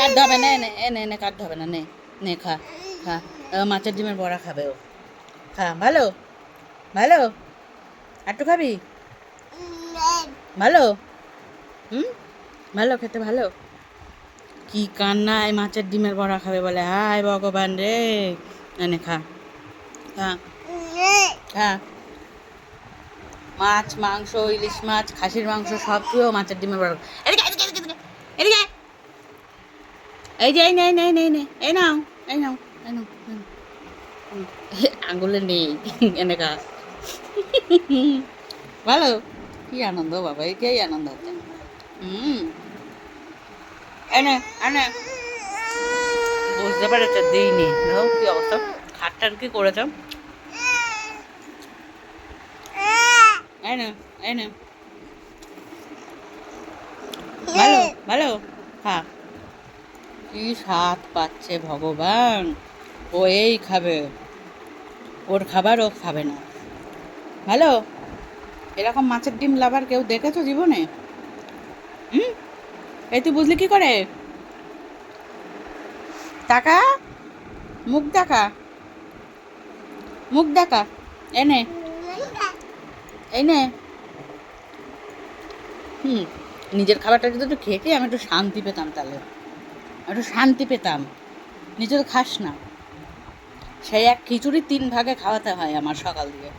কাটতে হবে না, এনে এনে এনে কাটতে হবে না, নে নে খা খা। মাছের ডিমের বড়া খাবে ও, খা। ভালো ভালো, একটু খাবি? ভালো, হুম, ভালো খেতে ভালো। কি কান্নায় মাছের ডিমের বড়া খাবে বলে, হায় ভগবান রে। এনে খা খা খা। মাছ, মাংস, ইলিশ মাছ, খাসির মাংস সব খেয়েও মাছের ডিমের বড়া। এদিকে এদিকে এদিকে এদিকে এদিকে। এই যে এই নে নে নে নে, এই নাও এই নাও এই নাও। আঙুলে নেই, এনে খা। ভালো, কি আনন্দ বাবা, এটাই আনন্দ হচ্ছে। হুম, এনে এনে। বুঝতে পেরেছে দিইনি, দেখো কি অবস্থা, খাটটার কি করেছ। এনে এনে, ভালো ভালো, খা। কি স্বাদ পাচ্ছে ভগবান, ও এই খাবে, ওর খাবার ও খাবে না। ভালো, এরকম মাছের ডিম লাভার কেউ দেখেছো জীবনে? হুম, এই তুই বুঝলি কি করে? টাকা, মুখ দেখা, মুখ দেখা। এনে এনে। হুম, নিজের খাবারটা যদি একটু খেতে আমি একটু শান্তি পেতাম, তাহলে একটু শান্তি পেতাম। নিজে তো খাস না, সেই এক খিচুড়ি 3 ভাগে খাওয়াতে হয় আমার সকাল দিয়ে।